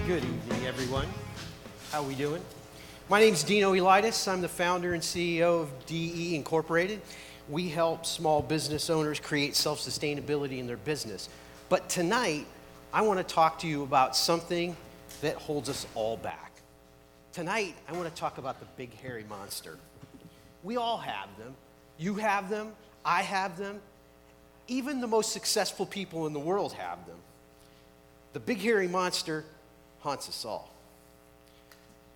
Good evening, everyone. How we doing? My name's Dino Eliadis. I'm the founder and CEO of DE Incorporated. We help small business owners create self-sustainability in their business. But tonight, I want to talk to you about something that holds us all back. Tonight, I want to talk about the big hairy monster. We all have them. You have them. I have them. Even the most successful people in the world have them. The big hairy monster haunts us all.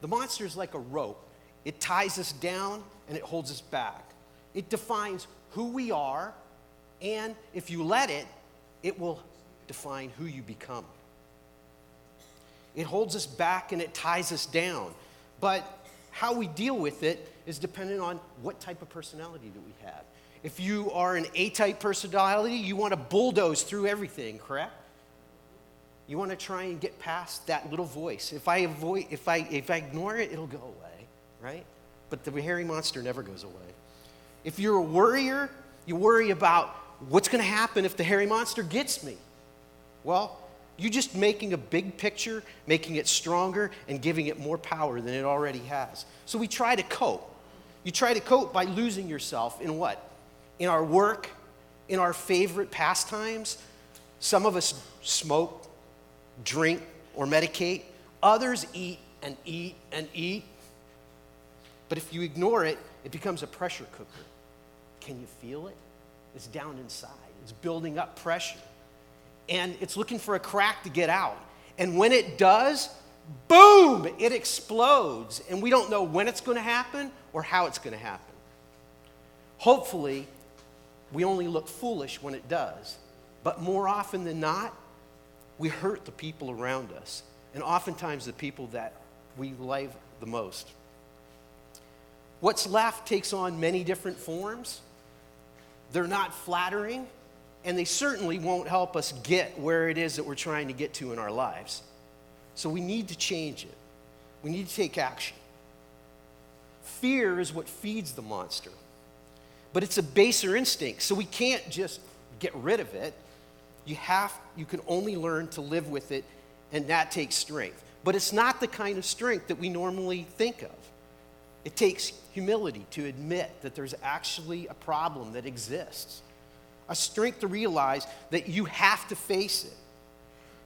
The monster is like a rope. It ties us down and it holds us back. It defines who we are, and if you let it, it will define who you become. It holds us back and it ties us down. But how we deal with it is dependent on what type of personality that we have. If you are an A-type personality, you want to bulldoze through everything, correct? You want to try and get past that little voice. If I ignore it, it'll go away, right? But the hairy monster never goes away. If you're a worrier, you worry about what's going to happen if the hairy monster gets me. Well, you're just making a big picture, making it stronger, and giving it more power than it already has. So we try to cope. You try to cope by losing yourself in what? In our work, in our favorite pastimes. Some of us smoke, drink, or medicate. Others eat and eat and eat. But if you ignore it, it becomes a pressure cooker. Can you feel it? It's down inside. It's building up pressure. And it's looking for a crack to get out. And when it does, boom, it explodes. And we don't know when it's going to happen or how it's going to happen. Hopefully, we only look foolish when it does. But more often than not, we hurt the people around us, and oftentimes the people that we love the most. What's left takes on many different forms. They're not flattering, and they certainly won't help us get where it is that we're trying to get to in our lives. So we need to change it. We need to take action. Fear is what feeds the monster, but it's a baser instinct, so we can't just get rid of it. You can only learn to live with it, and that takes strength. But it's not the kind of strength that we normally think of. It takes humility to admit that there's actually a problem that exists. A strength to realize that you have to face it.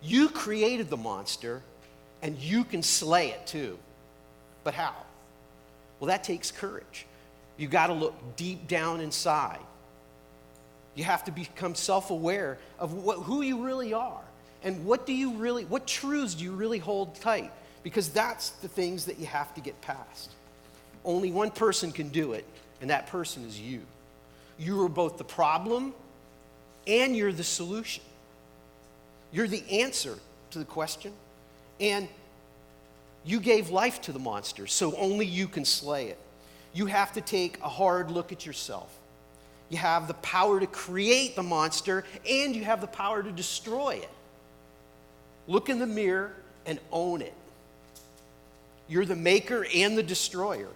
You created the monster, and you can slay it too. But how? Well, that takes courage. You got to look deep down inside. You have to become self-aware of who you really are and what truths do you really hold tight, because that's the things that you have to get past. Only one person can do it, and that person is you. You are both the problem and you're the solution. You're the answer to the question, and you gave life to the monster, so only you can slay it. You have to take a hard look at yourself. You have the power to create the monster, and you have the power to destroy it. Look in the mirror and own it. You're the maker and the destroyer.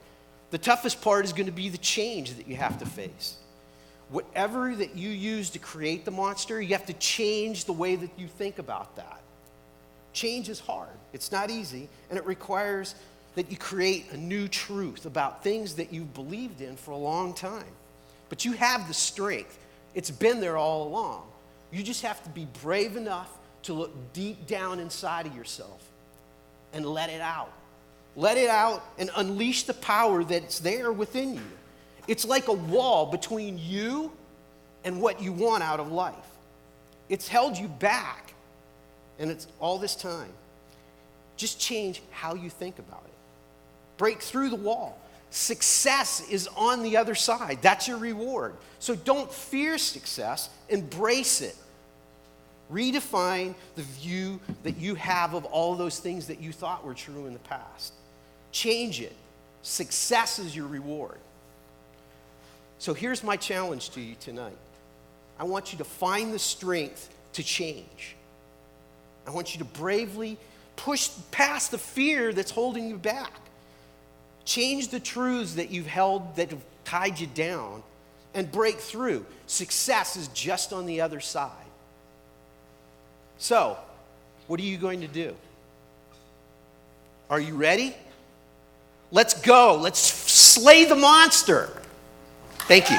The toughest part is going to be the change that you have to face. Whatever that you use to create the monster, you have to change the way that you think about that. Change is hard. It's not easy, and it requires that you create a new truth about things that you've believed in for a long time. But you have the strength. It's been there all along. You just have to be brave enough to look deep down inside of yourself and let it out. Let it out and unleash the power that's there within you. It's like a wall between you and what you want out of life. It's held you back, and it's all this time. Just change how you think about it. Break through the wall. Success is on the other side. That's your reward. So don't fear success. Embrace it. Redefine the view that you have of all those things that you thought were true in the past. Change it. Success is your reward. So here's my challenge to you tonight. I want you to find the strength to change. I want you to bravely push past the fear that's holding you back. Change the truths that you've held that have tied you down and break through. Success is just on the other side. So, what are you going to do? Are you ready? Let's go. Let's slay the monster. Thank you.